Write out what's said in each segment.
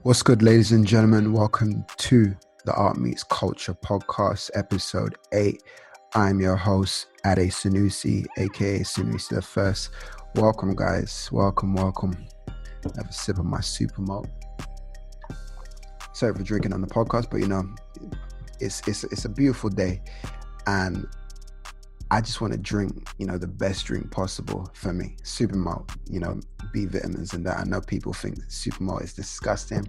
What's good, ladies and gentlemen? Welcome to the Art Meets Culture podcast, episode 8. I'm your host, Ade Sanusi, aka Sanusi the First. Welcome, guys. Welcome. Have a sip of my super malt. Sorry for drinking on the podcast, but it's a beautiful day, and I just want to drink, the best drink possible for me. Super malt, B vitamins and that. I know people think super malt is disgusting,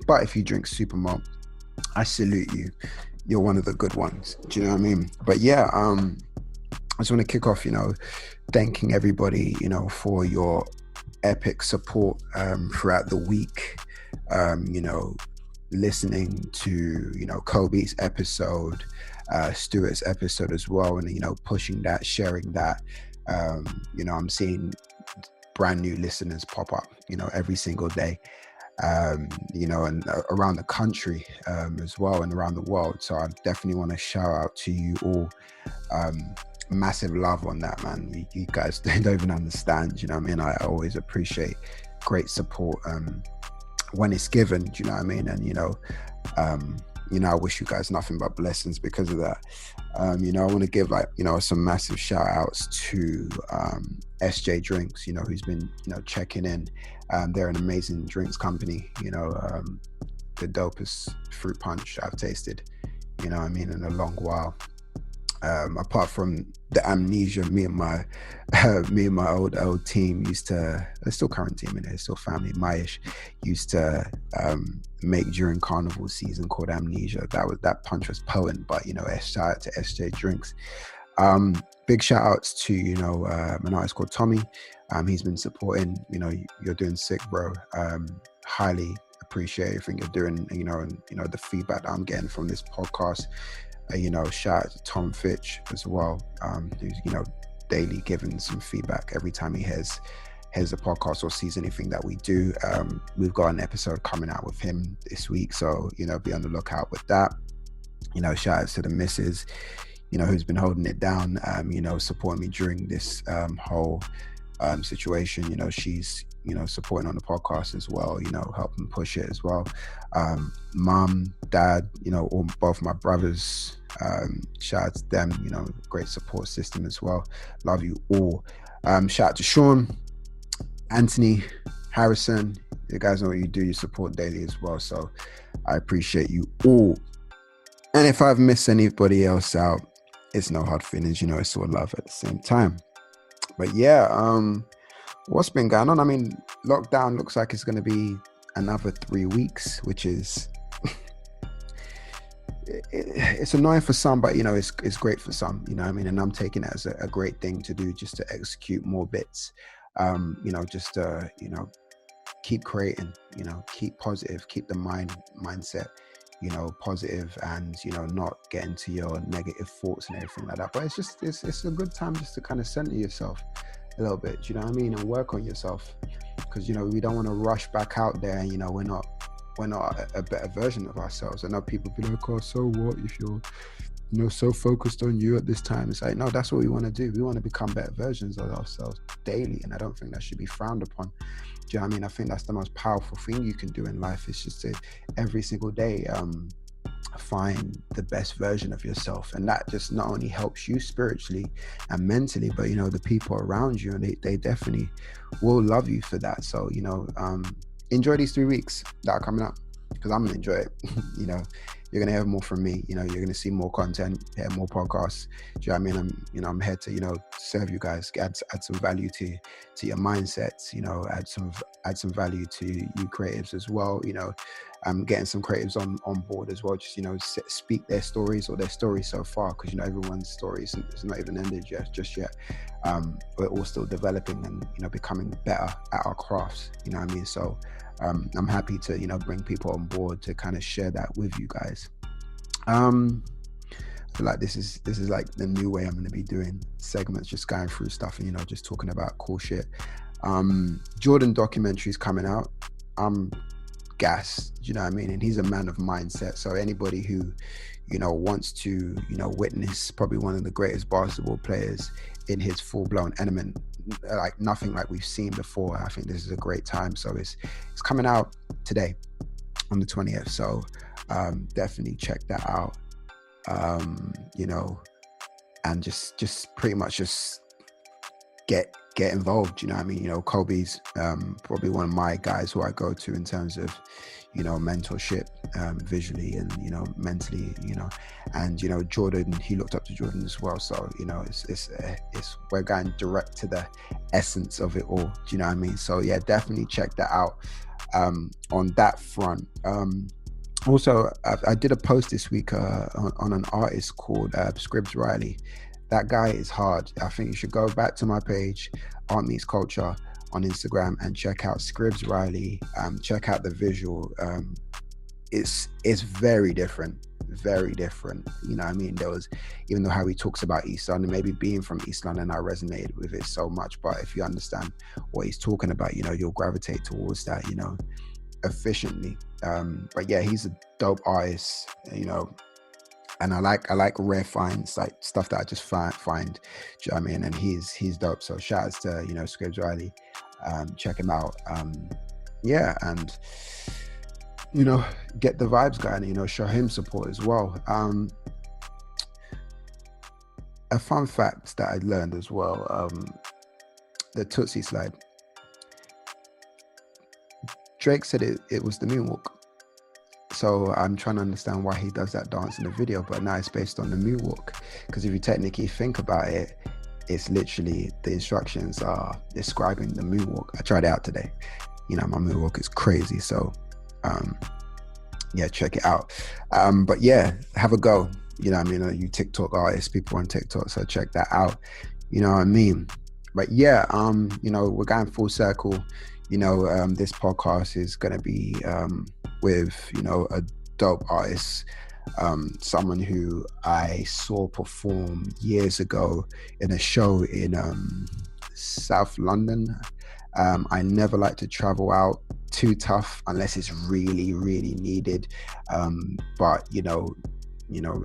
but if you drink super malt, I salute you. You're one of the good ones. Do you know what I mean? But yeah, I just want to kick off, thanking everybody, for your epic support throughout the week. Listening to, Kobe's episode, Stuart's episode as well, and pushing that, sharing that. I'm seeing brand new listeners pop up, every single day, and around the country as well, and around the world. So I definitely want to shout out to you all. Massive love on that, man. You guys don't even understand. I always appreciate great support when it's given. Do you know what I mean? And I wish you guys nothing but blessings because of that. I want to give some massive shout outs to SJ Drinks, who's been, checking in. They're an amazing drinks company, the dopest fruit punch I've tasted, in a long while. Apart from the amnesia, me and my old team used to, they're still current team in it, still family, Maish used to make during carnival season, called Amnesia. That punch was potent, but shout out to SJ Drinks. Big shout outs to an artist called Tommy. He's been supporting. You're doing sick, bro. Highly appreciate everything you're doing. And the feedback that I'm getting from this podcast. Shout out to Tom Fitch as well, who's daily giving some feedback every time he hears the podcast or sees anything that we do. We've got an episode coming out with him this week, so be on the lookout with that. Shout out to the missus, who's been holding it down, supporting me during this whole situation. She's supporting on the podcast as well, helping push it as well. Mom, dad, both my brothers, shout out to them, great support system as well. Love you all. Shout out to Sean, Anthony, Harrison. You guys know what you do, you support daily as well, so I appreciate you all. And if I've missed anybody else out, it's no hard feelings, it's all love at the same time. But yeah, what's been going on? I mean, lockdown looks like it's going to be another 3 weeks, which is it's annoying for some, but it's great for some. And I'm taking it as a great thing to do, just to execute more bits. Just to keep creating. Keep positive, keep the mindset positive, and not get into your negative thoughts and everything like that. But it's a good time just to kind of center yourself a little bit, and work on yourself, because we don't want to rush back out there and we're not a better version of ourselves. I know people be like, oh, so what if you're so focused on you at this time? It's like, no, that's what we want to do. We want to become better versions of ourselves daily, and I don't think that should be frowned upon. Do you know what I mean? I think that's the most powerful thing you can do in life, is just to every single day find the best version of yourself, and that just not only helps you spiritually and mentally, but the people around you, and they definitely will love you for that. So enjoy these 3 weeks that are coming up, because I'm gonna enjoy it. You're gonna hear more from me. You're gonna see more content, hear more podcasts. Do you know what I mean? I'm here to serve you guys, add some value to your mindsets. Add some value to you creatives as well. I'm getting some creatives on board as well. Just speak their stories, or their stories so far, because everyone's story is not even ended just yet. We're all still developing and becoming better at our crafts. You know what I mean? So I'm happy to bring people on board to kind of share that with you guys. I feel like this is like the new way I'm going to be doing segments, just going through stuff and just talking about cool shit. Jordan documentary's coming out. I'm gassed, you know what I mean? And he's a man of mindset. So anybody who wants to witness probably one of the greatest basketball players in his full-blown element, like nothing like we've seen before, I think this is a great time. So it's coming out today. on the 20th. So definitely check that out. You know, and just pretty much just get involved. You know what I mean? You know, Kobe's probably one of my guys who I go to in terms of, you know, mentorship, visually and, you know, mentally, you know, and, you know, Jordan, he looked up to Jordan as well. So, you know, it's we're going direct to the essence of it all. Do you know what I mean? So yeah, definitely check that out on that front. Also, I did a post this week on an artist called Scribs Riley. That guy is hard. I think you should go back to my page, Art Meets Culture, on Instagram, and check out Scribs Riley. Check out the visual. It's very different, very different. You know what I mean? There was, even though how he talks about East London, maybe being from East London, I resonated with it so much. But if you understand what he's talking about, you know, you'll gravitate towards that, you know, efficiently. But yeah, he's a dope artist, you know. And I like rare finds, like stuff that I just find. Do you know what I mean? And he's dope. So shout outs to, you know, Scribs Riley. Check him out. Yeah, and you know, get the vibes going. You know, show him support as well. A fun fact that I learned as well: the Tootsie slide. Drake said it was the moonwalk. So I'm trying to understand why he does that dance in the video, but now it's based on the moonwalk. Because if you technically think about it, it's literally, the instructions are describing the moonwalk. I tried it out today. You know, my moonwalk is crazy. So yeah, check it out. But yeah, have a go. You know what I mean? You TikTok artists, people on TikTok, so check that out. You know what I mean? But yeah, you know, we're going full circle. You know, this podcast is going to be with, you know, a dope artist, someone who I saw perform years ago in a show in South London. I never like to travel out too tough unless it's really, really needed. But, you know,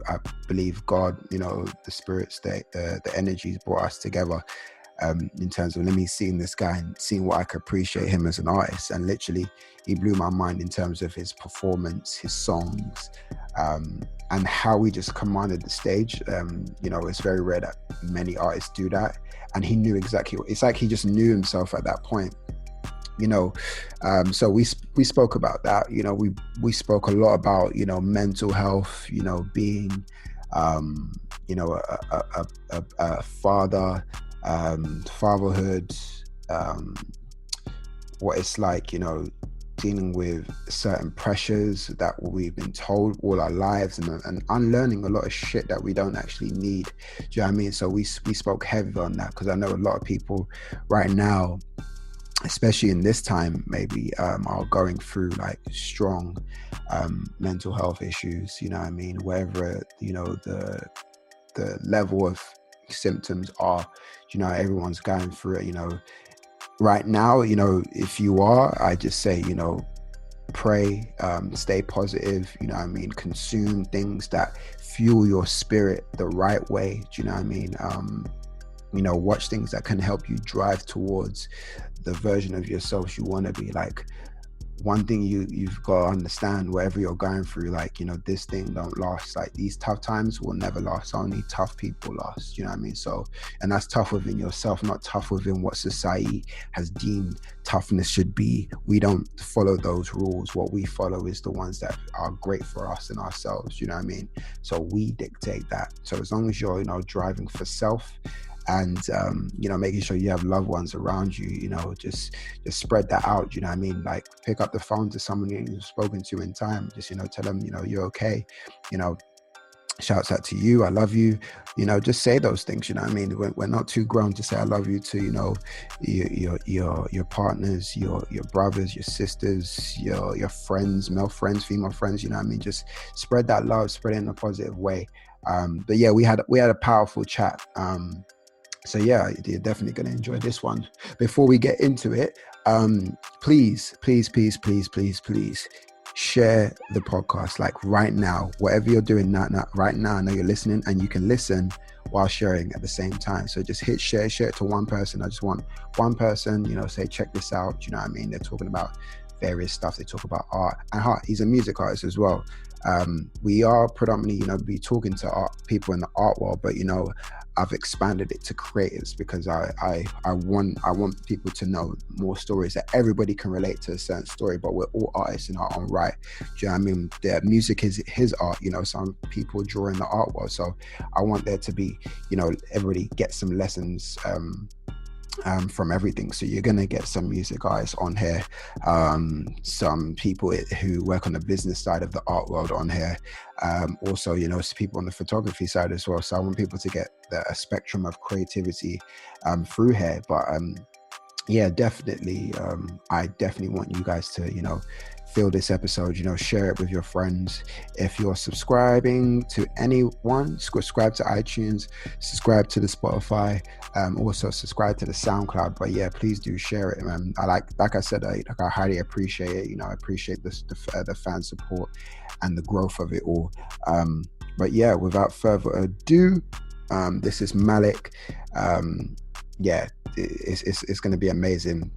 I believe God, you know, the spirits, the energies brought us together. In terms of, let me seeing this guy and seeing what I could appreciate him as an artist. And literally he blew my mind in terms of his performance, his songs, and how he just commanded the stage. You know, it's very rare that many artists do that, and he knew exactly what, it's like he just knew himself at that point, you know. So we spoke about that. You know, we spoke a lot about, you know, mental health, you know, being you know, a father, fatherhood, what it's like, you know, dealing with certain pressures that we've been told all our lives, and unlearning a lot of shit that we don't actually need. Do you know what I mean? So we spoke heavy on that, because I know a lot of people right now, especially in this time, maybe are going through like strong mental health issues. You know what I mean? Wherever, you know, the level of symptoms are, you know, everyone's going through it, you know. Right now, you know, if you are, I just say, you know, pray, stay positive, you know what I mean, consume things that fuel your spirit the right way. Do you know what I mean? You know, watch things that can help you drive towards the version of yourself you want to be. Like, one thing you've got to understand, wherever you're going through, like, you know, this thing don't last. Like, these tough times will never last. Only tough people last. You know what I mean? So, and that's tough within yourself, not tough within what society has deemed toughness should be. We don't follow those rules. What we follow is the ones that are great for us and ourselves. You know what I mean? So we dictate that. So as long as you're, you know, driving for self, and you know, making sure you have loved ones around you, you know, just spread that out. You know what I mean? Like, pick up the phone to someone you've spoken to in time, just, you know, tell them, you know, you're okay, you know, shouts out to you, I love you, you know, just say those things. You know what I mean? We're not too grown to say I love you to, you know, your partners, your brothers, your sisters, your friends, male friends, female friends. You know what I mean? Just spread that love, spread it in a positive way. But yeah, we had a powerful chat. So yeah, you're definitely going to enjoy this one. Before we get into it, please share the podcast. Like, right now, whatever you're doing right now, I know you're listening, and you can listen while sharing at the same time. So just hit share it to one person. I just want one person, you know, say, check this out. You know what I mean? They're talking about various stuff. They talk about art, and he's a music artist as well. We are predominantly, be talking to people in the art world, but I've expanded it to creators because I want people to know more stories, that everybody can relate to a certain story, but we're all artists in our own right. Do you know what I mean? The music is his art, some people draw in the art world. So I want there to be, everybody gets some lessons from everything. So you're gonna get some music artists on here, some people who work on the business side of the art world on here, also people on the photography side as well. So I want people to get a spectrum of creativity through here. But yeah, definitely, I definitely want you guys to feel this episode, share it with your friends. If you're subscribing to anyone, subscribe to iTunes, subscribe to the Spotify, also subscribe to the SoundCloud. But yeah, please do share it, man. I like I said, I highly appreciate it. I appreciate the fan support and the growth of it all. But yeah, without further ado, this is Malik. Yeah, it's going to be amazing.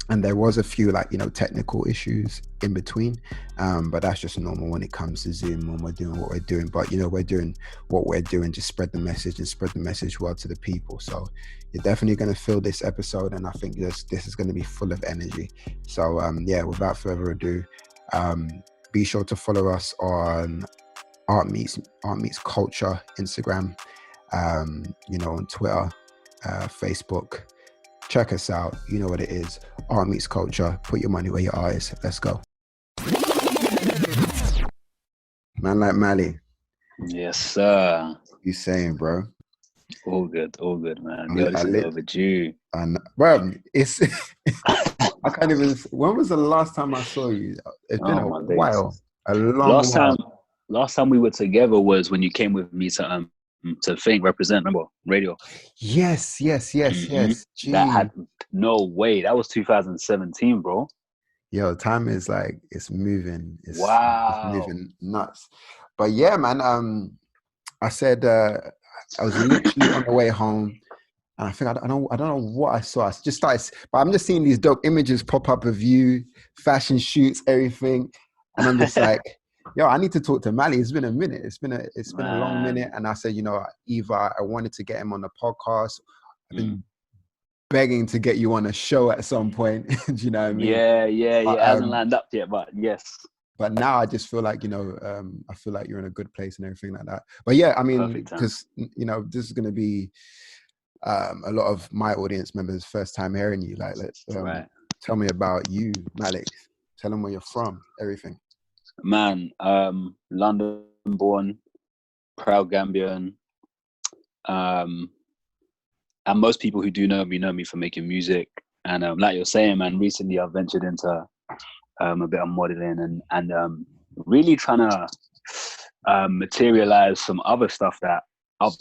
And there was a few technical issues in between, but that's just normal when it comes to Zoom, when we're doing what we're doing. But we're doing what we're doing to spread the message and spread the message well to the people. So you're definitely going to feel this episode, and I think this is going to be full of energy. So yeah, without further ado, be sure to follow us on Art Meets Culture Instagram, on Twitter, Facebook. Check us out. You know what it is. Art Meets Culture. Put your money where your eye is. Let's go. Man like Mali. Yes, sir. You saying, bro? All good, man. Yo, this is overdue. Bro, it's I can't even. When was the last time I saw you? It's been a while. A long while. Last time we were together was when you came with me to Think Represent, remember? Radio. Yes. Mm-hmm. That had no way. That was 2017, bro. Yo, time is it's moving. Wow. It's moving nuts. But yeah, man. I said I was literally on the way home, and I think I don't know what I saw. I just started, but I'm just seeing these dope images pop up of you, fashion shoots, everything, and I'm just like, yo, I need to talk to Mali. It's been a minute. It's been a long minute. And I said, Eva, I wanted to get him on the podcast. I've been begging to get you on a show at some point. Do you know what I mean? Yeah. It hasn't lined up yet, but yes. But now I just feel like, I feel like you're in a good place and everything like that. But yeah, I mean, because, this is going to be a lot of my audience members' first time hearing you. Right. Tell me about you, Malik. Tell them where you're from, everything. Man, London born, proud Gambian. And most people who do know me for making music. And like you're saying, man, recently I've ventured into a bit of modeling and really trying to materialize some other stuff that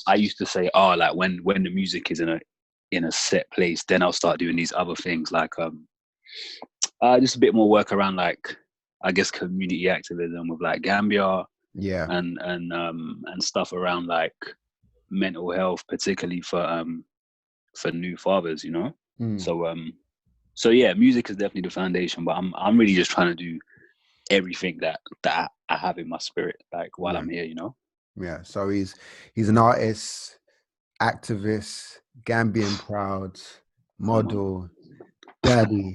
I used to say, when the music is in a set place, then I'll start doing these other things, just a bit more work around I guess community activism with Gambia, yeah, and stuff around mental health, particularly for new fathers, So yeah, music is definitely the foundation, but I'm really just trying to do everything that I have in my spirit, while I'm here, Yeah. So he's an artist, activist, Gambian proud, model, daddy.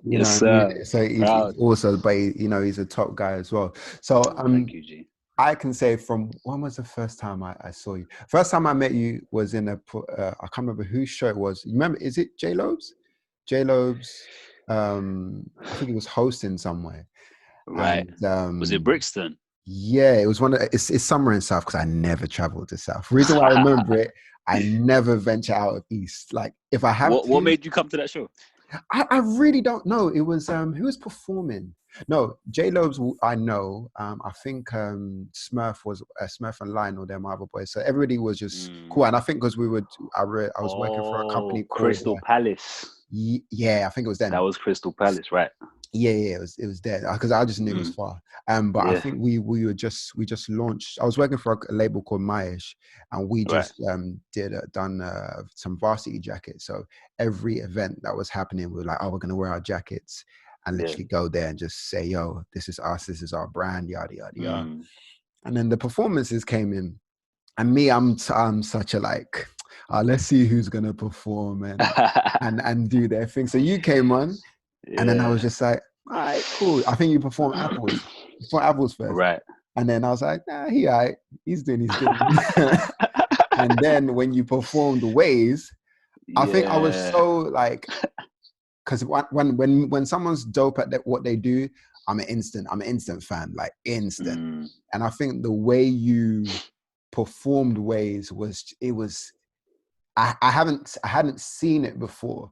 Yes, sir. So he's also, but he's a top guy as well. So thank you, G. I can say from when was the first time I saw you? First time I met you was in I can't remember whose show it was. You remember? Is it J Loeb's? J Loeb's. I think he was hosting somewhere. Right. And, was it Brixton? Yeah, it was it's somewhere in South, because I never traveled to South. The reason why I remember it, I never venture out of East. If I have what made you come to that show? I really don't know. It was who was performing? No, J Loeb's I know. I think Smurf and Lionel, they're my other boys. So everybody was just cool. And I think because I was working for a company called Crystal Palace. Yeah, I think it was then. That was Crystal Palace, right? Yeah, it was there, because I just knew it was far. But yeah. I think we just launched. I was working for a label called Maish, and we just done some varsity jackets. So every event that was happening, we were like, oh, we're gonna wear our jackets. and Yeah. literally go there and just say, yo, this is us, this is our brand, yada yada yada. Mm. And then the performances came in, and me, I'm such a like, let's see who's gonna perform and do their thing. So you came on, and then I was just like, all right, cool. I think you performed Apples first. Right. And then I was like, nah, he's doing his thing. And then when you performed Ways, I think I was so like, because when someone's dope at what they do, I'm an instant fan, like instant. And I think the way you performed Ways I hadn't seen it before,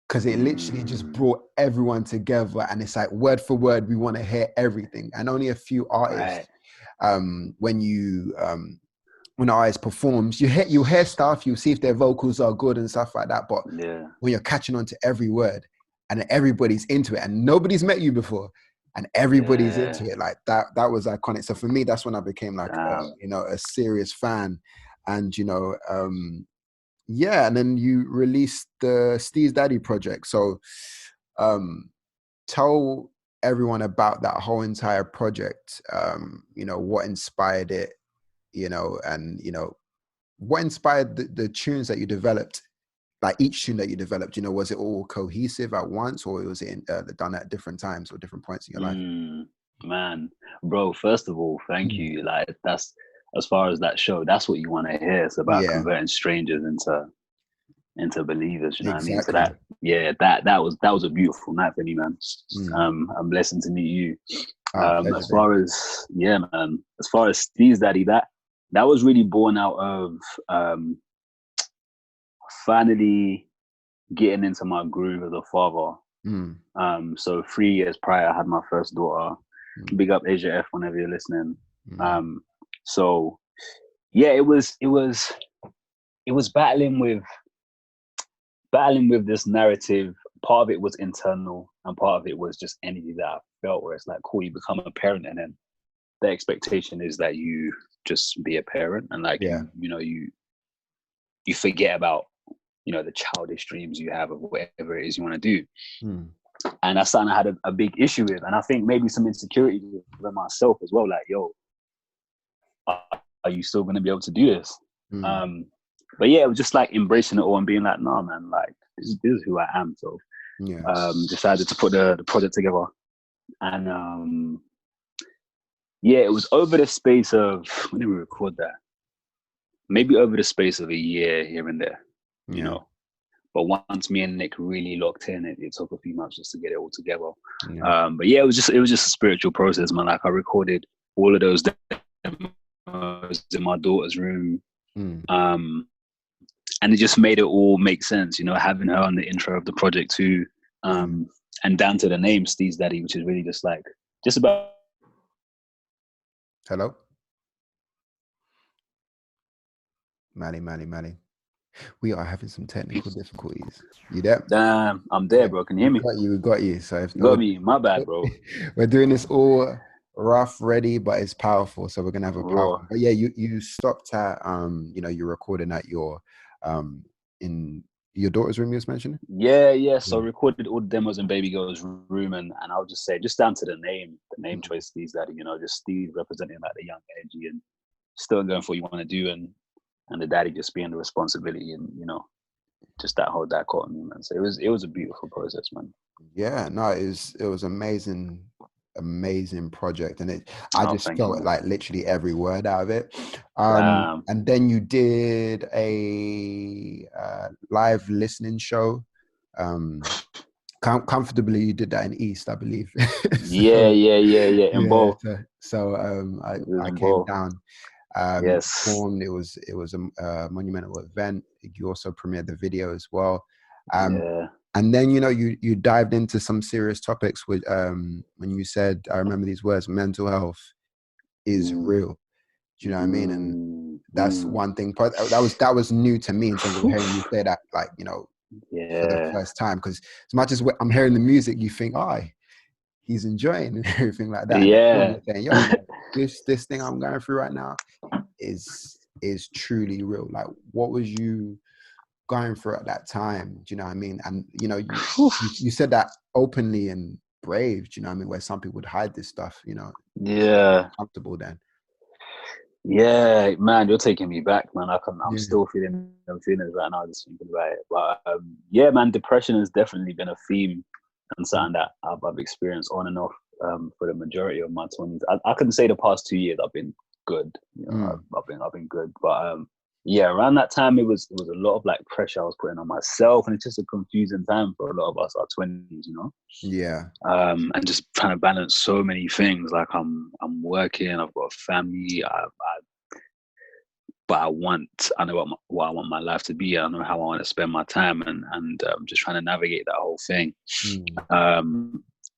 because it literally just brought everyone together, and it's like word for word, we want to hear everything. And only a few artists, when an artist performs, you hear stuff, you see if their vocals are good and stuff like that. But when you're catching on to every word, and everybody's into it, and nobody's met you before, and everybody's into it, like that was iconic. So for me, that's when I became like a serious fan. And and then you released the Steve's Daddy project. So tell everyone about that whole entire project. What inspired it, and what inspired the tunes that you developed, like each tune that you developed. Was it all cohesive at once, or was it done at different times or different points in your life? Man, bro, first of all, thank you. Like, that's, as far as that show, that's what you want to hear. It's about converting strangers into believers, you know what I mean? So that was a beautiful night for me, man. I'm blessed to meet you. As far as Steve's Daddy, that was really born out of finally getting into my groove as a father. So 3 years prior, I had my first daughter. Big up Asia F whenever you're listening. So yeah, it was battling with this narrative. Part of it was internal, and part of it was just energy that I felt, where it's like, cool, you become a parent, and then the expectation is that you just be a parent, and like you forget about the childish dreams you have of whatever it is you want to do. And that's something I had a big issue with, and I think maybe some insecurity with myself as well, like, yo, are you still going to be able to do this? But yeah, it was just like embracing it all and being like, nah, man, like this is who I am. So decided to put the project together. And it was over the space of, when did we record that? Maybe over the space of a year here and there, you know. But once me and Nick really locked in, it took a few months just to get it all together. But yeah, it was just a spiritual process, man. Like, I recorded all of those demos in my daughter's room. And it just made it all make sense, having her on the intro of the project too. And down to the name Steve's Daddy, which is really just about. Hello? Mali. We are having some technical difficulties. You there? Damn, I'm there, bro. Can you hear me? We got you. So if got me, my bad, bro. We're doing this all rough, ready, but it's powerful. So we're gonna have a powerful. But yeah, you stopped at you're recording at your in your daughter's room, you was mentioning? Yeah. So I recorded all the demos in baby girl's room, and I'll just say, just down to the name choice, Steve's Daddy, just Steve representing like the young energy and still going for what you want to do, and the daddy just being the responsibility, and just that whole dichotomy, man. So it was a beautiful process, man. Yeah, no, it was amazing project, and I just felt like literally every word out of it. And then you did a live listening show. Comfortably, you did that in East, I believe. In both. So I came down. Performed. It was a monumental event. You also premiered the video as well. And then you dived into some serious topics with when you said, I remember these words, mental health is real. Do you know what I mean? And that's one thing. That was new to me in terms of hearing you say that, like, for the first time. Because as much as I'm hearing the music, you think, he's enjoying and everything like that. And saying, yo, this thing I'm going through right now is truly real. Like, what was you going through at that time? Do you know what I mean? And you said that openly, brave. Do you know what I mean? Where some people would hide this stuff, you know, Yeah. comfortable then. Yeah, man, you're taking me back, man. I'm Yeah. still feeling them feelings right now, just thinking about it. But yeah, man, depression has definitely been a theme and something that I've experienced on and off for the majority of my 20s. I couldn't say the past 2 years I've been good. You know, I've been good. But yeah, around that time it was a lot of like pressure I was putting on myself, and it's just a confusing time for a lot of us, our 20s, you know. Yeah. And just trying to balance so many things. Like I'm working, I've got a family, but I know what I want my life to be. I know how I want to spend my time, and just trying to navigate that whole thing.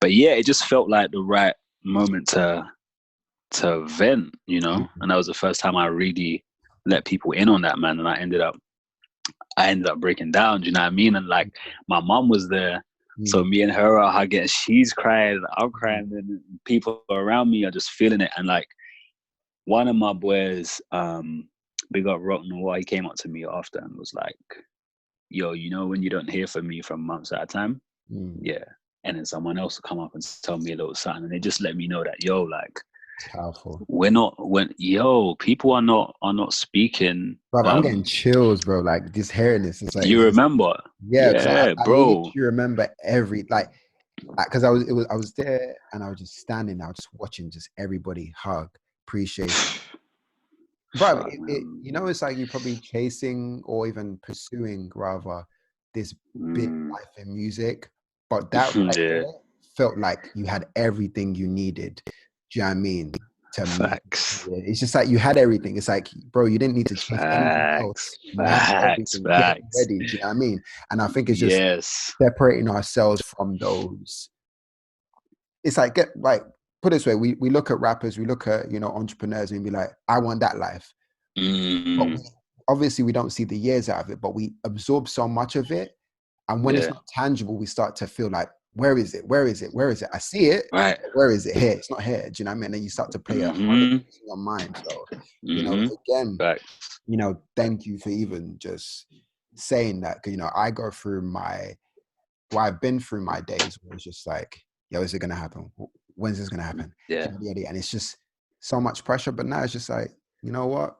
But yeah, it just felt like the right moment to vent, you know. And that was the first time I really let people in on that, man. And I ended up breaking down. Do you know what I mean? And like my mom was there. So me and her are hugging. She's crying, I'm crying, and people around me are just feeling it. And like one of my boys, big up Rock Noir, he came up to me after and was like, yo, you know when you don't hear from me from months at a time? Yeah. And then someone else will come up and tell me a little something, and they just let me know that, yo, like, powerful. People are not speaking. Bro, I'm getting chills, bro. Like just hearing this, it's like you remember? Yeah, yeah, I bro. literally remember every because I was there and I was just standing there, just watching just everybody hug, appreciate. Bro, you know, it's like you're probably chasing or even pursuing rather this big life in music, but that right there felt like you had everything you needed. Do you know what I mean? Facts. It's just like you had everything. It's like, bro, you didn't need to chase anything else. You had everything ready. Do you know what I mean? And I think it's just separating ourselves from those. It's like put it this way, we look at rappers, we look at, you know, entrepreneurs and be like, I want that life. But obviously we don't see the years out of it, but we absorb so much of it. And when it's not tangible, we start to feel like, where is it? Where is it? Where is it? I see it. Right. Where is it? Here. It's not here. Do you know what I mean? And then you start to play a in your mind. So, you know, again, you know, thank you for even just saying that. Cause, you know, I go through I've been through my days where it's just like, yo, is it going to happen? When's this going to happen? Yeah. And it's just so much pressure. But now it's just like, you know what?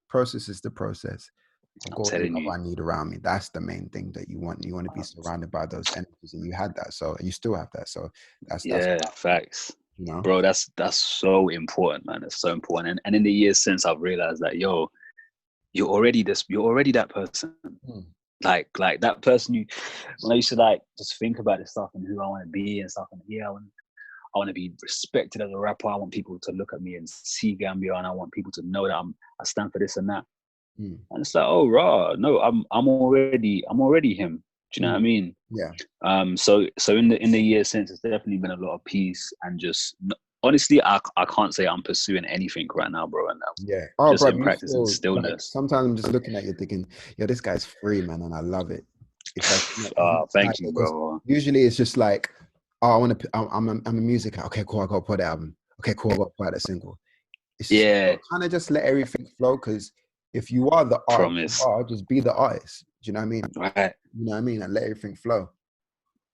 Process is the process. I've got the love I need around me. That's the main thing that you want. You want to be surrounded by those energies, and you had that. So, and you still have that. So that's facts. You know, bro, that's so important, man. It's so important. And in the years since, I've realized that, yo, you're already that person. Like that person when I used to like just think about this stuff and who I want to be and stuff, and I want to be respected as a rapper. I want people to look at me and see Gambia, and I want people to know that I stand for this and that. And it's like, oh, raw, no, I'm already him. Do you know what I mean? Yeah. So in the years since, it's definitely been a lot of peace, and just honestly, I can't say I'm pursuing anything right now, bro. And just in practice and stillness. Like, sometimes I'm just looking at you thinking, yo, this guy's free, man, and I love it. It's like, thank you, bro. Usually it's just like, oh, I'm a music. Okay, cool. I got to put that album. Okay, cool. I got to put out a single. It's just, kind of just let everything flow, because if you are the artist, just be the artist. Do you know what I mean? Right. You know what I mean? And let everything flow.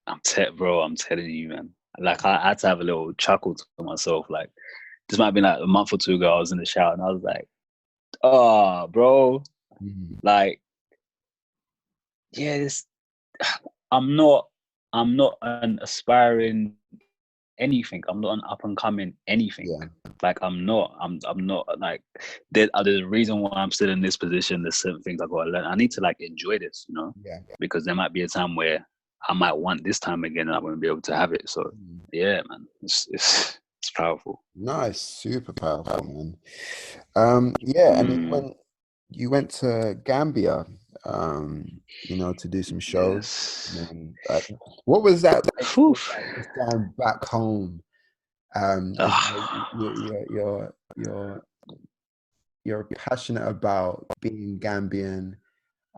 I'm telling you, man. Like I had to have a little chuckle to myself. Like this might have been like a month or two ago. I was in the shower and I was like, "Oh, bro, like, yeah, I'm not an aspiring anything. I'm not an up and coming anything. Yeah. Like I'm not like there's a reason why I'm still in this position. There's certain things I gotta learn. I need to like enjoy this, you know, because there might be a time where I might want this time again and I won't be able to have it. So yeah, man, it's powerful. Nice, super powerful, man. And when you went to Gambia, you know, to do some shows, and, what was that like, going back home? You're passionate about being Gambian.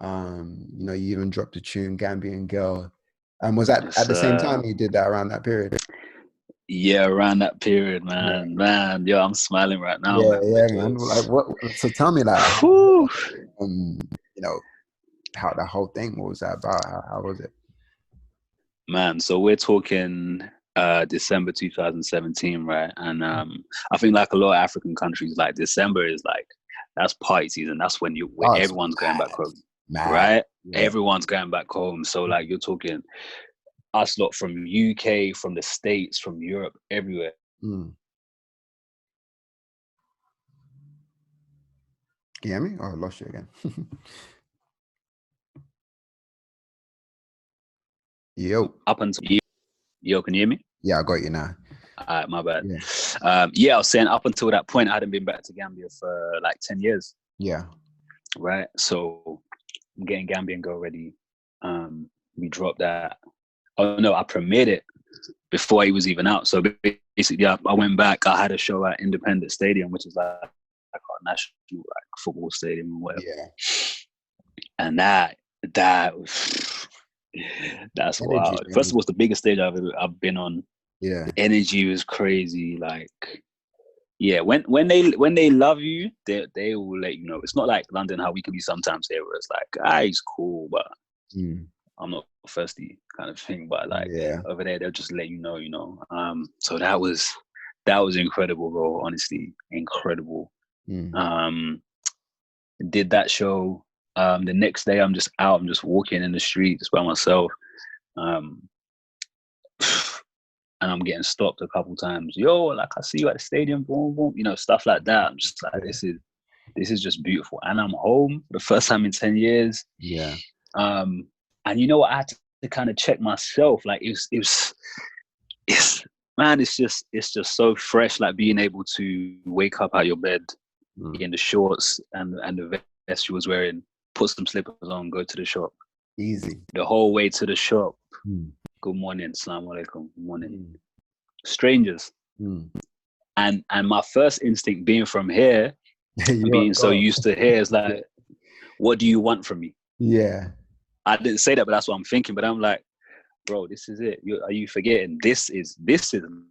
You know, you even dropped a tune, Gambian Girl. And was that at the same time you did that, around that period? Yeah, around that period, man. Man, yo, I'm smiling right now. Man. Like, what? So tell me, like, you know, how the whole thing, what was that about? How was it? Man, so we're talking December 2017, right? And I think like a lot of African countries, like December is like that's party season. That's when Oh, it's everyone's going back home, mad. right? Yeah. Everyone's going back home. So like you're talking us lot from UK, from the States, from Europe, everywhere. Mm. Can you hear me? Oh, I lost you again. Yo. Up until yo, can you hear me? Yeah, I got you now. My bad. Yeah. I was saying up until that point, I hadn't been back to Gambia for like 10 years. Yeah. Right. So I'm getting Gambian Girl ready. We dropped that. Oh no, I premiered it before he was even out. So basically, I went back. I had a show at Independent Stadium, which is like our national like football stadium or whatever. Yeah. And that was that's Energy, wild. First of all, it's the biggest stage I've been on. yeah. The energy was crazy. Like, yeah, when they love you, they will let you know. It's not like London, how we can be sometimes here, where it's like, he's cool, but I'm not thirsty kind of thing. But like over there, they'll just let you know, So that was incredible, bro. Honestly, incredible. Did that show. The next day, I'm just out. I'm just walking in the street just by myself. And I'm getting stopped a couple times. Yo, like I see you at the stadium, boom, boom, stuff like that. I'm just like, this is just beautiful. And I'm home for the first time in 10 years. Yeah. And you know what? I had to kind of check myself. Like it's just so fresh. Like being able to wake up out your bed in the shorts and the vest you was wearing, put some slippers on, go to the shop. Easy. The whole way to the shop. Good morning, Assalamu alaikum. Good morning. Strangers. And my first instinct being from here, being so used to here, is like, what do you want from me? Yeah. I didn't say that, but that's what I'm thinking. But I'm like, bro, this is it. Are you forgetting? This is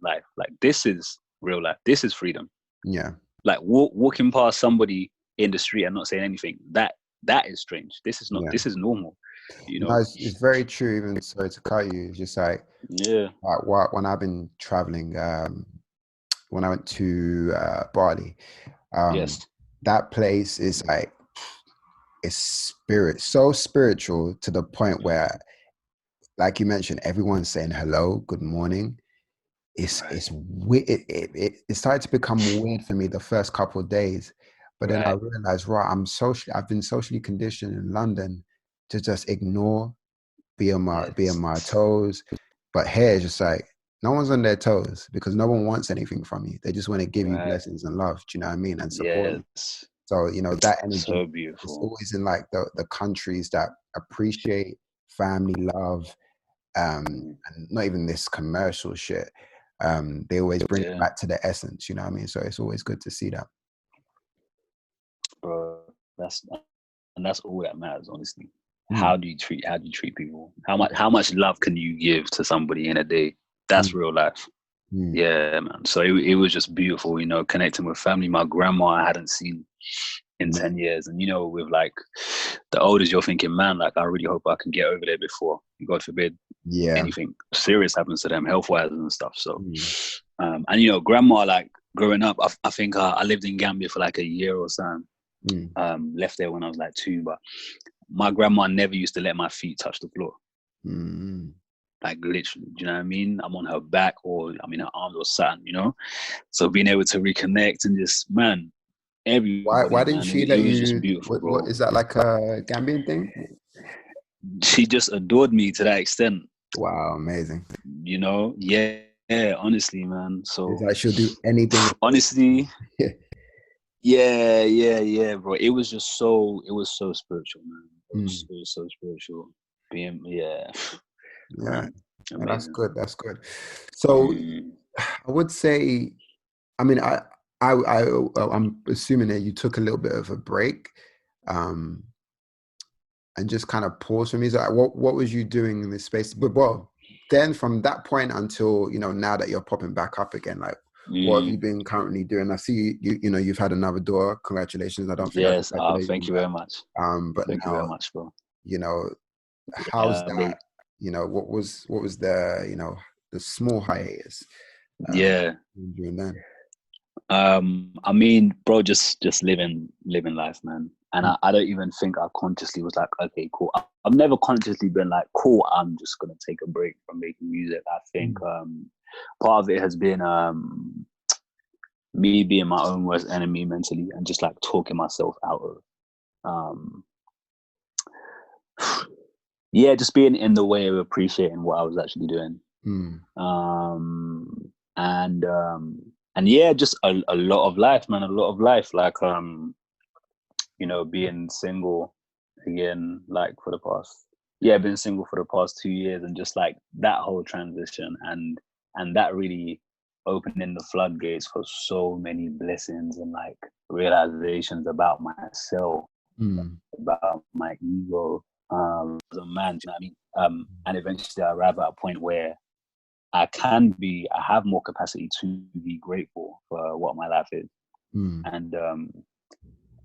life. Like, this is real life. This is freedom. Yeah. Like walking past somebody in the street and not saying anything, that is strange. This is not. This is normal. No, it's very true. Even sorry to cut you, it's just like like when I've been traveling, when I went to Bali, that place is like it's so spiritual to the point where, like you mentioned, everyone's saying hello, good morning. It's weird. It started to become weird for me the first couple of days, but then I realized, I've been socially conditioned in London to just ignore, be on my toes. But here it's just like no one's on their toes because no one wants anything from you. They just want to give you blessings and love. Do you know what I mean? And support you. So that energy so beautiful. is always in like the countries that appreciate family love, and not even this commercial shit. They always bring it back to the essence. You know what I mean? So it's always good to see that. Bro, that's all that matters, honestly. How do you treat people? How much love can you give to somebody in a day? That's real life. Yeah, man. So it was just beautiful, connecting with family. My grandma I hadn't seen in 10 years. And with like the oldest, you're thinking, man, like I really hope I can get over there before, God forbid, anything serious happens to them health-wise and stuff. So and grandma, like growing up, I think I lived in Gambia for like a year or so. Left there when I was like 2, but my grandma never used to let my feet touch the floor. Like literally, do you know what I mean? I'm on her back or I'm in her arms or something, So being able to reconnect and just, man, everybody. Why didn't she let you? Just beautiful, what is that, like a Gambian thing? She just adored me to that extent. Wow, amazing. Yeah, honestly, man. So it's like she'll do anything. Honestly, yeah, bro. It was so spiritual, man. It was so spiritual. That's good. So I would say, I mean, I'm assuming that you took a little bit of a break, and just kind of paused for me. So what was you doing in this space? But then from that point until now that you're popping back up again, like what have you been currently doing? I see you've had another door. Congratulations! I don't think. Yes, thank you very much. But thank you very much, bro. How's that? What was the the small hiatus Yeah. during then? I mean, bro, just living life, man. And I don't even think I consciously was like, okay, cool. I've never consciously been like, cool, I'm just gonna take a break from making music. I think part of it has been me being my own worst enemy mentally and just like talking myself out of yeah, just being in the way of appreciating what I was actually doing. And yeah, just a lot of life, man, a lot of life. Like you know, being single again, like for the past, been single for the past 2 years, and just like that whole transition and that really opening the floodgates for so many blessings and like realizations about myself, about my ego as a man, you know what I mean? And eventually I arrive at a point where I have more capacity to be grateful for what my life is.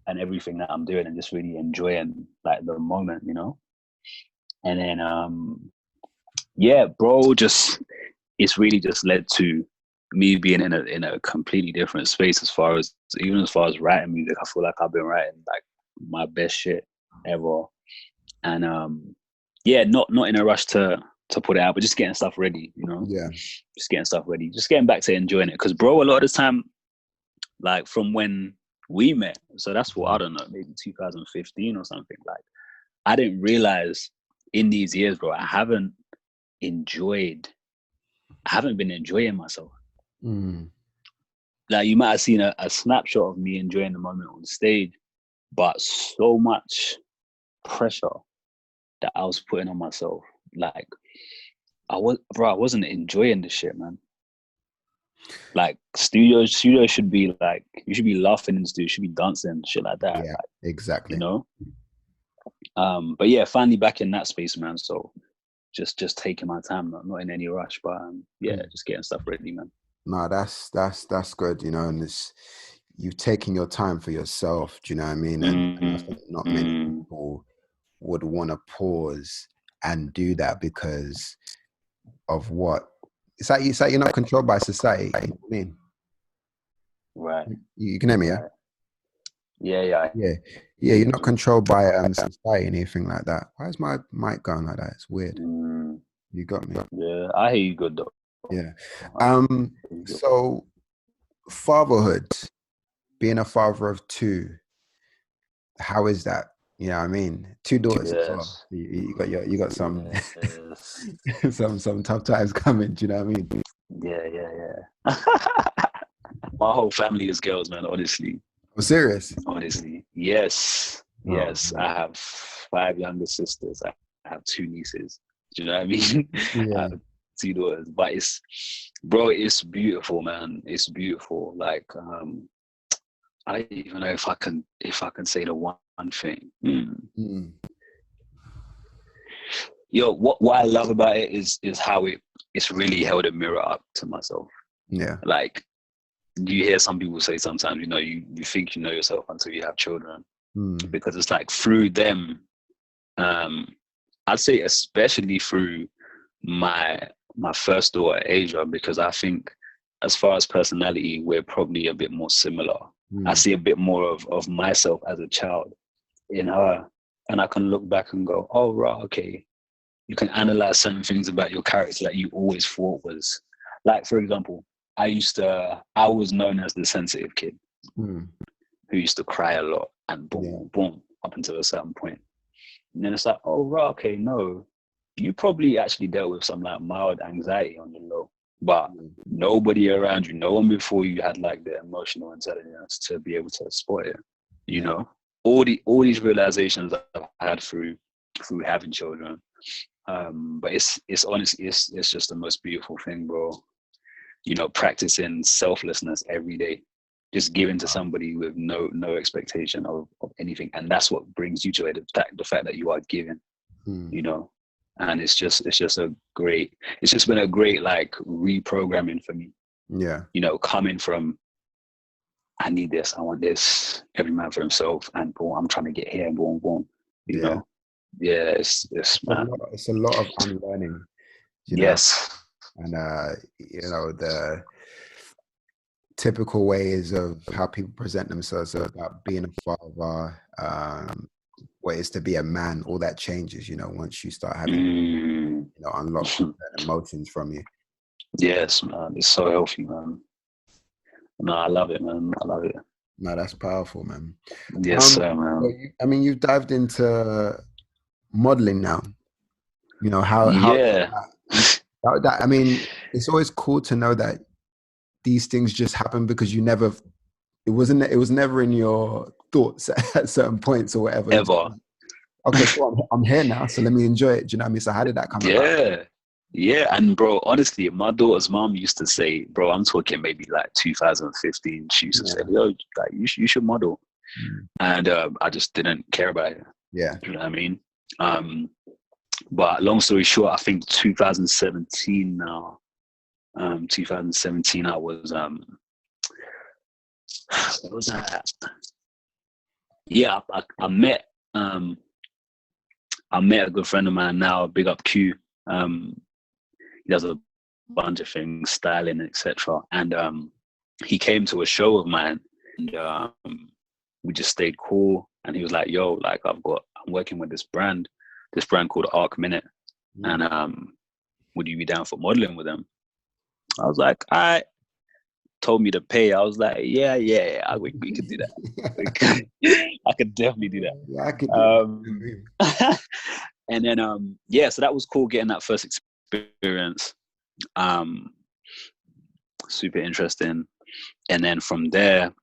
And everything that I'm doing, and just really enjoying like the moment, you know. And then yeah, bro, just it's really just led to me being in a completely different space as far as writing music. I feel like I've been writing like my best shit ever. And yeah, not in a rush to put it out, but just getting stuff ready, you know. Yeah. Just getting stuff ready, just getting back to enjoying it. Because bro, a lot of the time, like from when we met, so that's what, I don't know, maybe 2015 or something, like I didn't realize in these years, bro, I haven't been enjoying myself. Like you might have seen a snapshot of me enjoying the moment on stage, but so much pressure that I was putting on myself. Like I wasn't enjoying the shit, man. Like studio should be like, you should be laughing in the studio, you should be dancing, shit like that. Yeah, like, exactly. You know? But yeah, finally back in that space, man. So just taking my time, not in any rush, but yeah, just getting stuff ready, man. No, that's good, you know, and it's, you've taken your time for yourself, do you know what I mean? And I think not many people would want to pause and do that because of what it's like you're not controlled by society, you know what I mean? Right. You can hear me, right. Yeah. You're not controlled by society, anything like that. Why is my mic going like that? It's weird. You got me. Yeah, I hear you good though. Yeah. So fatherhood, being a father of two, how is that? You know what I mean? 2 daughters as well. You got some some tough times coming, do you know what I mean? Yeah. My whole family is girls, man, honestly. I'm serious. Honestly. Yes. Yes. I have 5 younger sisters. I have 2 nieces. Do you know what I mean? Yeah. I have 2 daughters. But it's beautiful, man. It's beautiful. Like I don't even know if I can say the one thing. Yo, what I love about it is how it's really held a mirror up to myself. Yeah. Like you hear some people say sometimes, you know, you think you know yourself until you have children. Because it's like through them, I'd say especially through my first daughter, Asia, because I think as far as personality, we're probably a bit more similar. I see a bit more of myself as a child in her, and I can look back and go, oh, right, okay. You can analyze certain things about your character that you always thought was, like, for example, I was known as the sensitive kid who used to cry a lot and boom, up until a certain point. And then it's like, oh, right, okay, no, you probably actually dealt with some like mild anxiety on the low, but nobody around you, no one before you had like the emotional intelligence to be able to spot it. You know, all these realizations I've had through having children. But it's honestly, it's just the most beautiful thing, bro. You know, practicing selflessness every day, just giving to somebody with no expectation of anything, and that's what brings you joy. The fact that you are giving, you know, and it's just been a great like reprogramming for me. Yeah, you know, coming from I need this, I want this, every man for himself, and boom, I'm trying to get here, and boom, you know. Yeah, it's a lot of unlearning. You know? Yes. And the typical ways of how people present themselves about being a father, what it is to be a man, all that changes, once you start having, unlock certain emotions from you. Yes, man. It's so healthy, man. No, I love it, man. I love it. No, that's powerful, man. Yes, sir, man. So you've dived into modeling now. How Yeah. that, I mean, it's always cool to know that these things just happen because it was never in your thoughts at certain points or whatever. Ever. Okay, cool, I'm here now, so let me enjoy it. Do you know what I mean? So how did that come about? Yeah, and bro, honestly, my daughter's mom used to say, bro, I'm talking maybe like 2015. She used to say, yo, like you should model, and I just didn't care about it. Yeah, you know what I mean. But long story short, I think 2017 now. 2017, I was what was that? Yeah, I met a good friend of mine now. Big up Q. He does a bunch of things, styling, etc. And he came to a show of mine, and we just stayed cool. And he was like, "Yo, like I'm working with this brand called Arc Minute, and would you be down for modeling with them?" I was like, "All right." Told me to pay. I was like, yeah, we could do that. I could definitely do that. Yeah, I could do that. And then so that was cool getting that first experience. Super interesting. And then from there,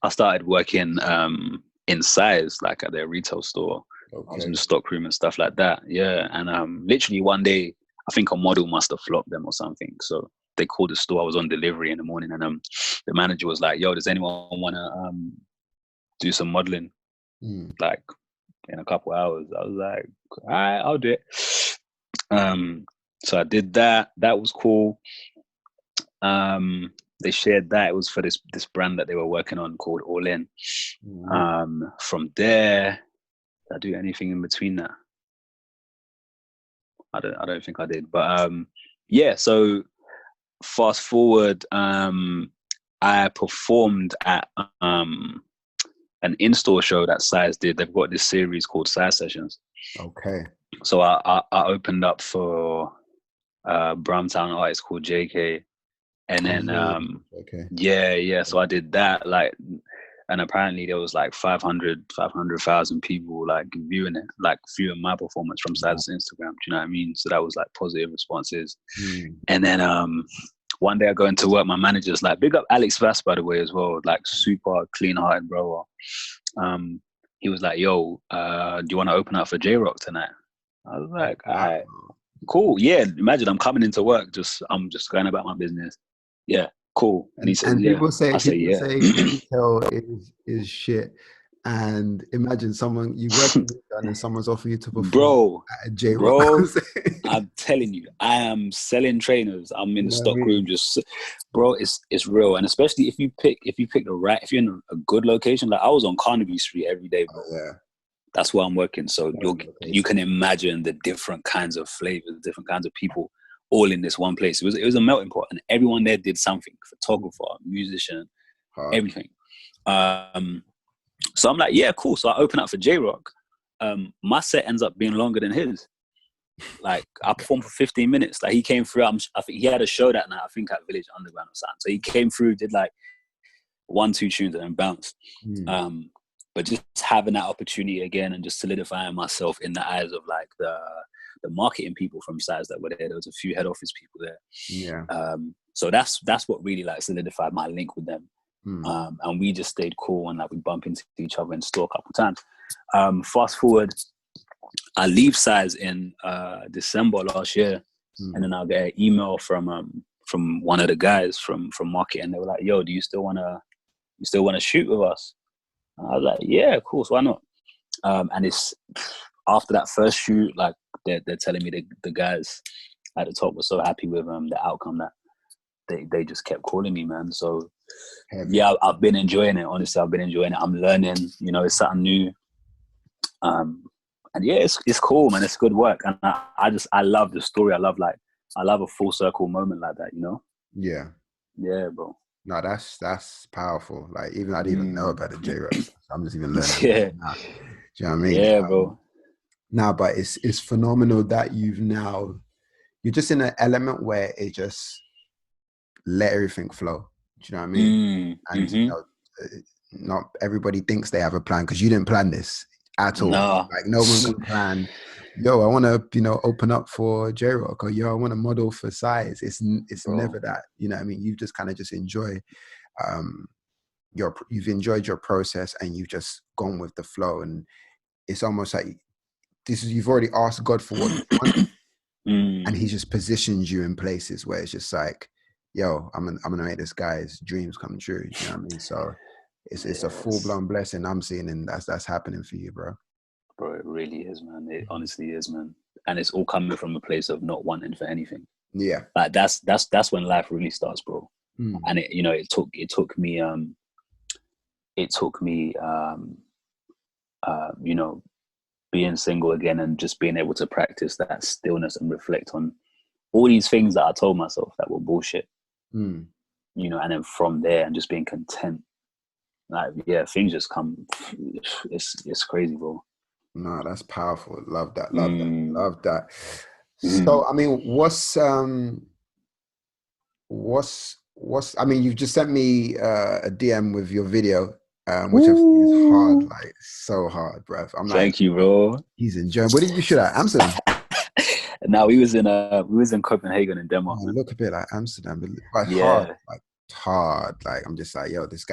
I started working in size, like at their retail store. Okay. I was in the stockroom and stuff like that. Yeah. And literally one day, I think a model must have flopped them or something. So they called the store. I was on delivery in the morning, and the manager was like, "Yo, does anyone want to do some modeling, like in a couple hours?" I was like, "All right, I'll do it." So I did that. That was cool. They shared that. It was for this brand that they were working on called All In. From there, did I do anything in between that? I don't think I did. But yeah. So fast forward, I performed at an in-store show that Size did. They've got this series called Size Sessions. Okay. So I opened up for Browntown artist called JK, and then yeah. So I did that, like, and apparently there was like 500,000 people like viewing it, like viewing my performance from Size's Instagram. Do you know what I mean? So that was like positive responses. And then one day I go into work, my manager's like, big up Alex Vass, by the way, as well, like super clean-hearted bro. He was like, "Yo, do you want to open up for J-Rock tonight?" I was like, "All right, cool. Yeah, imagine I'm coming into work, I'm just going about my business. Yeah, cool." And he said, "Yeah." People say, I say, "Yeah." Retail is shit. And imagine you work and someone's offering you to perform at a J-Rock. Bro, I'm telling you, I am selling trainers. I'm in the stock room, bro. It's real, and especially if you pick the right, if you're in a good location. Like I was on Carnaby Street every day, bro. Yeah, that's where I'm working. So you can imagine the different kinds of flavors, different kinds of people, all in this one place. It was a melting pot, and everyone there did something: photographer, musician, everything. So I'm like, yeah, cool. So I open up for J-Rock. My set ends up being longer than his. Like I performed for 15 minutes. Like he came through. I think he had a show that night. I think at Village Underground or something. So he came through, did like 1-2 tunes, and then bounced. But just having that opportunity again and just solidifying myself in the eyes of like the marketing people from Size that were there. There was a few head office people there. Yeah. So that's what really like solidified my link with them. And we just stayed cool, and like we bump into each other in store a couple times. Fast forward, I leave Size in December last year, and then I'll get an email from one of the guys from marketing, and they were like, "Yo, do you still wanna shoot with us?" And I was like, "Yeah, cool. So why not?" And it's after that first shoot, like they're telling me the guys at the top were so happy with the outcome that they just kept calling me, man. So yeah, I've been enjoying it. Honestly, I've been enjoying it. I'm learning. It's something new. And yeah, it's cool, man. It's good work, and I love the story. I love like I love a full circle moment like that, you know? Yeah. Yeah, bro. No, that's powerful. Like, even I didn't even know about the J-Rock stuff. I'm just even learning about Yeah. it now. Do you know what I mean? Yeah, bro. Now, but it's phenomenal that you're just in an element where it just let everything flow. Do you know what I mean? And Mm-hmm. not everybody thinks they have a plan, because you didn't plan this at all. No. Like, no one can plan. Yo, I want to, open up for J-Rock, or yo, I want to model for size. It's Bro. never that. You know what I mean? You just kind of just enjoy. You've enjoyed your process, and you've just gone with the flow, and it's almost like you've already asked God for what you want, and He's just positioned you in places where it's just like, yo, I'm gonna make this guy's dreams come true. You know what I mean? So it's a full-blown blessing I'm seeing, and that's happening for you, bro. Bro, it really is, man. It honestly is, man. And it's all coming from a place of not wanting for anything. Yeah. Like that's when life really starts, bro. And it took me being single again, and just being able to practice that stillness and reflect on all these things that I told myself that were bullshit. And then from there, and just being content. Like, yeah, things just come. It's crazy, bro. No, that's powerful. Love that. Love that. So, I mean, what's I mean, you've just sent me a DM with your video, which I think is hard, like so hard, bruv. I'm like, thank you, bro. He's enjoying. Where did you shoot at? Amsterdam. Now we was in Copenhagen in Denmark. Oh, look a bit like Amsterdam, but yeah, hard. Like, I'm just like, yo, this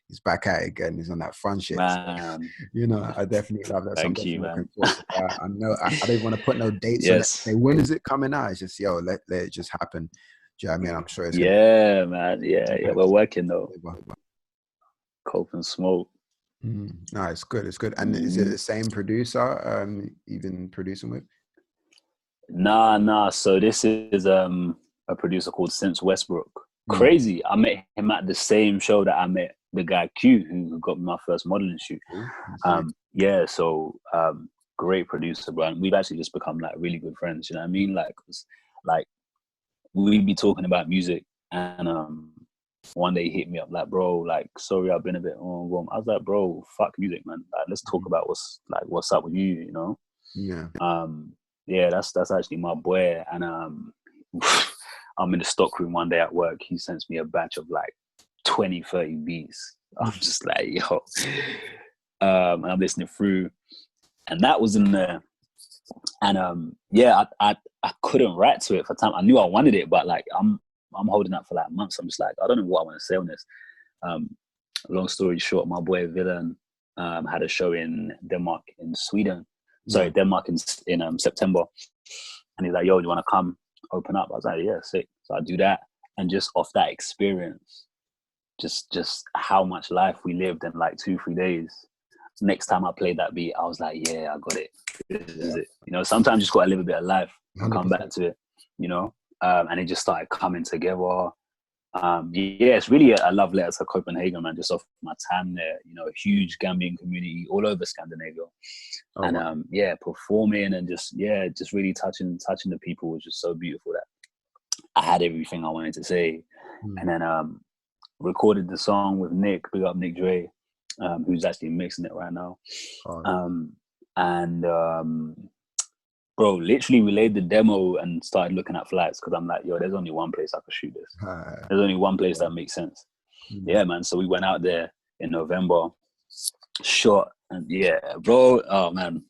he's back at it again. He's on that fun shit. man. So, I definitely love that. Thank So I'm you, looking man. forward to that. I know I don't want to put no dates on it. Say, when is it coming out? It's just, yo, let it just happen. Do you know what I mean? I'm sure it's man. Yeah, we're working though. Cope and smoke. No, it's good. It's good. And is it the same producer you've been producing with? Nah. So this is a producer called Since Westbrook. Crazy. I met him at the same show that I met the guy Q, who got me my first modeling shoot. So great producer, bro. And we've actually just become like really good friends. You know what I mean? Like we'd be talking about music, and one day he hit me up like, bro, like, sorry, I've been a bit on. I was like, bro, fuck music, man. Like, let's talk about what's up with you, you know? Yeah. That's actually my boy. And I'm in the stockroom one day at work. He sends me a batch of like 20, 30 beats. I'm just like, yo. And I'm listening through, and that was in there. And I couldn't write to it for time. I knew I wanted it, but like I'm holding up for like months. I'm just like, I don't know what I want to say on this. Long story short, my boy Villain had a show in Denmark, in Sweden. Sorry, Denmark in September. And he's like, yo, do you want to come open up? I was like, yeah, sick. So I do that. And just off that experience, just how much life we lived in like 2-3 days. Next time I played that beat, I was like, yeah, I got it. This is it. You know, sometimes you just got to live a bit of life and 100%. Come back to it, you know? And it just started coming together. It's really a love letter to Copenhagen, man, just off my time there. You know, a huge Gambian community all over Scandinavia. Performing and just really touching the people was just so beautiful that I had everything I wanted to say. And then recorded the song with Nick, big up Nick Dre, who's actually mixing it right now. Bro, literally we laid the demo and started looking at flights, because I'm like, yo, there's only one place I could shoot this. There's only one place that makes sense. Yeah, man. So we went out there in November, shot, and yeah, bro, oh man,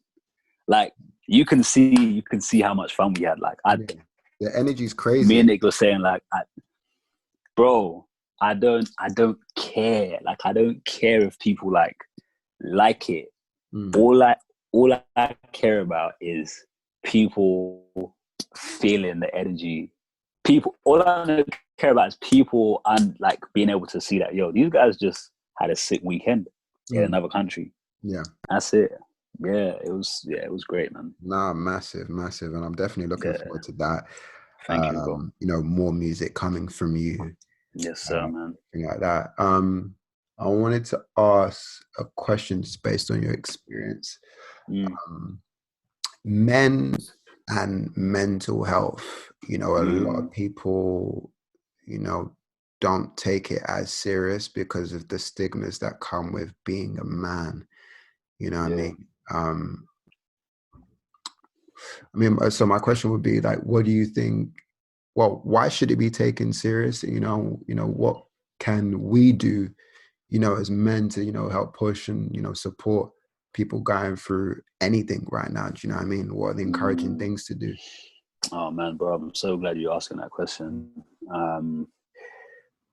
like you can see how much fun we had. Like the energy's crazy. Me and Nick were saying like, bro, I don't care. Like, I don't care if people like it. All I care about is people feeling the energy. All I care about is people, and like being able to see that, yo, these guys just had a sick weekend in another country. Yeah, that's it. Yeah, it was great, man. Nah, massive, and I'm definitely looking forward to that. Thank you, bro. You know, more music coming from you. Yes, sir, man. Thing like that. I wanted to ask a question just based on your experience. Men and mental health. You know, a lot of people, you know, don't take it as serious because of the stigmas that come with being a man. You know what I mean? So my question would be like, what do you think? Well, why should it be taken serious? You know, what can we do, you know, as men to, you know, help push and, you know, support people going through anything right now? Do you know what I mean? What are the encouraging things to do? Oh man, bro, I'm so glad you're asking that question.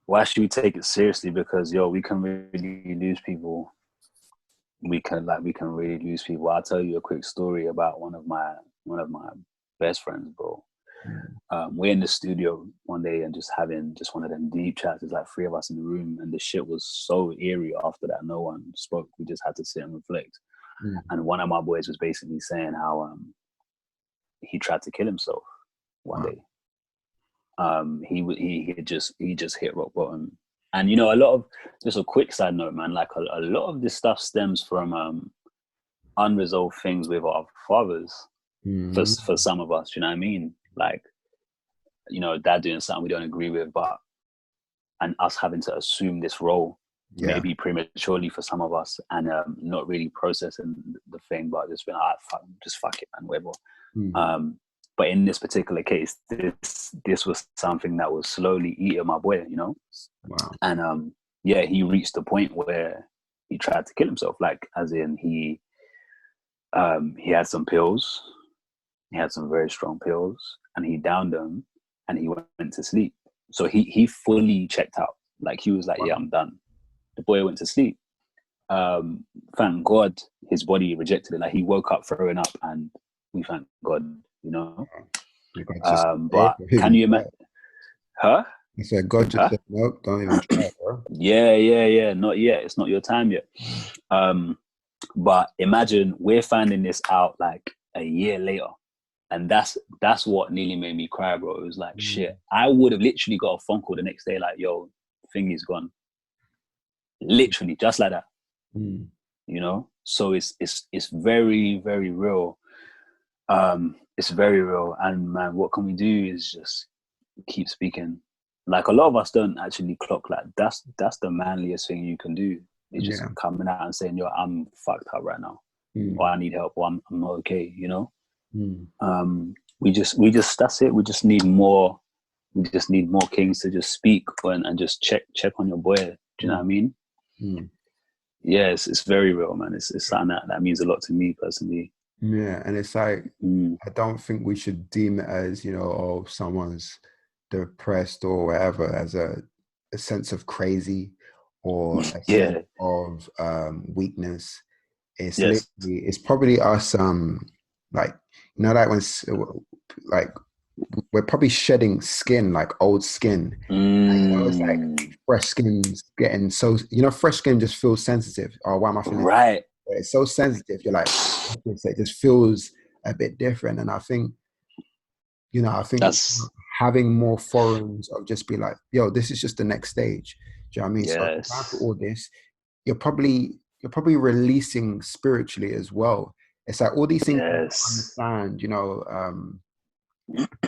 Why should we take it seriously? Because we can really lose people. We can really lose people. I'll tell you a quick story about one of my best friends, bro. We're in the studio one day and just having just one of them deep chats. There's like 3 of us in the room, and the shit was so eerie after that. No one spoke. We just had to sit and reflect. And one of my boys was basically saying how he tried to kill himself one day. He just hit rock bottom. And you know, a lot of, just a quick side note, man, like a lot of this stuff stems from unresolved things with our fathers. For some of us, you know what I mean? Like, you know, dad doing something we don't agree with, and us having to assume this role maybe prematurely for some of us, and not really processing the thing, but just being like, fuck it, man, whatever. But in this particular case, this was something that was slowly eating my boy, you know? Wow. And he reached the point where he tried to kill himself, like, as in he had some pills. He had some very strong pills, and he downed them, and he went to sleep. So he fully checked out. Like, he was like, yeah, I'm done. The boy went to sleep. Thank God his body rejected it. Like, he woke up throwing up, and we thank God, you know. But can you imagine? Huh? I said, God just said, nope, don't even try it, bro. Yeah. Not yet. It's not your time yet. But imagine we're finding this out like a year later. And that's what nearly made me cry, bro. It was like, shit. I would have literally got a phone call the next day, like, yo, thingy's gone. Literally, just like that. You know? So it's very, very real. It's very real. And man, what can we do is just keep speaking. Like, a lot of us don't actually clock like that's the manliest thing you can do. It's just coming out and saying, yo, I'm fucked up right now. Or I need help, or I'm not okay, you know? We just that's it. We just need more kings to just speak and just check on your boy. Do you know what I mean? Yeah, it's very real, man. It's something that means a lot to me personally. Yeah, and it's like, I don't think we should deem it as, you know, oh, someone's depressed or whatever, as a sense of crazy or a sense of weakness. It's literally, it's probably us, like, you know, like when, like, we're probably shedding skin, like old skin. And, you know, it's like fresh skin's getting so, you know, fresh skin just feels sensitive. Oh, why am I feeling right? It's so sensitive. You're like, it just feels a bit different. And I think That's having more forums of just be like, yo, this is just the next stage. Do you know what I mean? So after all this, you're probably releasing spiritually as well. It's like all these things you understand, you know,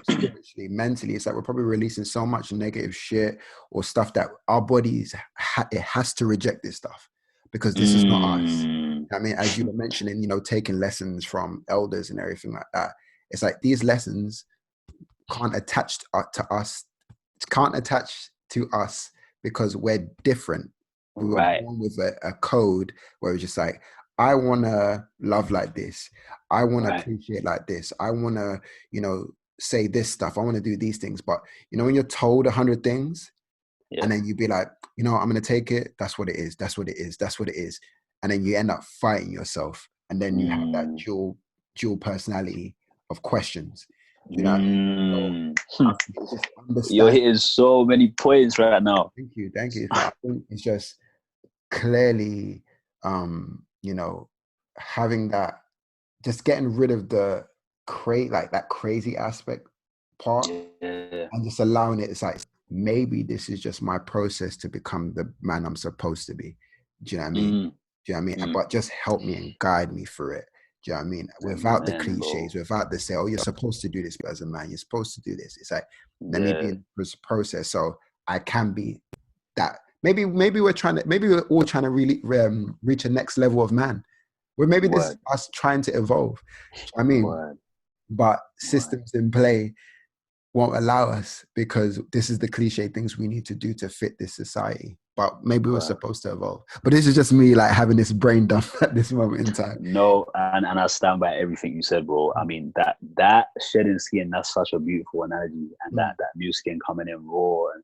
spiritually, mentally. It's like we're probably releasing so much negative shit or stuff that our bodies it has to reject this stuff because this is not us. I mean, as you were mentioning, you know, taking lessons from elders and everything like that. It's like these lessons can't attach to us. Can't attach to us because we're different. We were born with a code where it's just like, I want to love like this. I want to appreciate like this. I want to, you know, say this stuff. I want to do these things. But, you know, when you're told 100 things and then you be like, you know, I'm going to take it. That's what it is. That's what it is. That's what it is. And then you end up fighting yourself. And then you have that dual personality of questions. You know what I mean? So you're hitting so many points right now. Thank you. I think it's just clearly, you know, having that, just getting rid of the that crazy aspect part, and just allowing it. It's like, maybe this is just my process to become the man I'm supposed to be. Do you know what I mean? Do you know what I mean? But just help me and guide me through it. Do you know what I mean? Without the Amen, cliches, bro. without the say, oh, you're supposed to do this as a man, you're supposed to do this. It's like, let me be Yeah. in this process so I can be that. Maybe we're all trying to really reach a next level of man. Where maybe this is Word. us trying to evolve. Do you know what I mean? Word. But Word. systems in play won't allow us because this is the cliche things we need to do to fit this society. But maybe we're Word. supposed to evolve. But this is just me like having this brain dump at this moment in time. No, and I stand by everything you said, bro. I mean that shedding skin, that's such a beautiful analogy, and that new skin coming in raw, and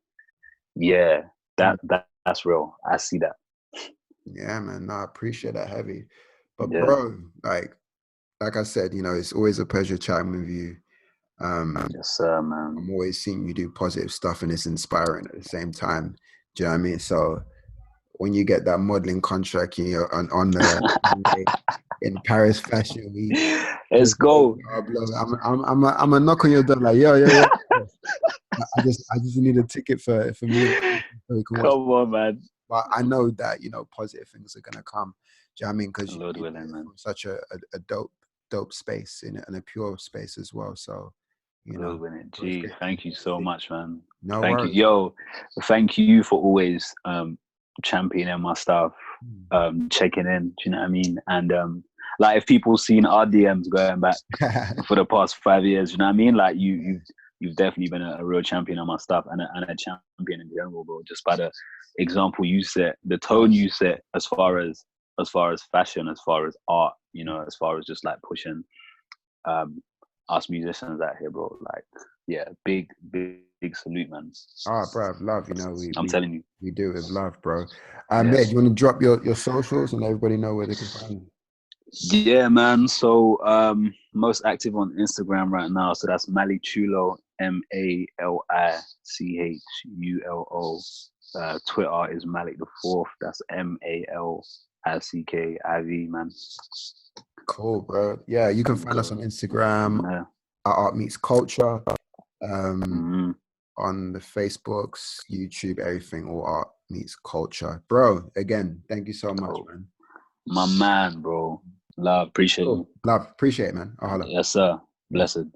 yeah, that's real. I see that. Yeah, man. No, I appreciate that heavy. But Yeah. bro, like I said, it's always a pleasure chatting with you. Yes, sir, man. I'm always seeing you do positive stuff and it's inspiring at the same time. Do you know what I mean? So when you get that modeling contract, you're on the runway in Paris Fashion Week, Let's go. I'm a knock on your door like yo. I just need a ticket for me so we can watch. Come on, man. But I know that positive things are gonna come. Do you know what I mean? Because you Lord do willing, it man. from such a dope space and a pure space as well. So Lord willing. so it's Gee, great. thank you so much, man. No Thank you. worries. Yo, thank you for always championing my stuff, checking in, do you know what I mean? And like if people seen our DMs going back for the past 5 years, you know what I mean? Like you've definitely been a real champion on my stuff and a champion in general, bro. Just by the example you set, the tone you set as far as fashion, as far as art, as far as just like pushing us musicians out here, bro. Like, yeah, big salute, man. Bro, love. I'm telling you. We do it with love, bro. Yes. Mate, you want to drop your socials and everybody know where they can find you? Yeah, man. So most active on Instagram right now. So that's Malichulo, MALICHULO. Twitter is Malik the Fourth. That's MALICKIV, man. Cool, bro. Yeah, you can find us on Instagram Yeah. at Art Meets Culture. Mm-hmm. On the Facebooks, YouTube, everything, all Art Meets Culture. Bro, again, thank you so much, man. My man, bro. Love, appreciate you. Love, appreciate it, man. I'll holla. Yes, sir. Blessed.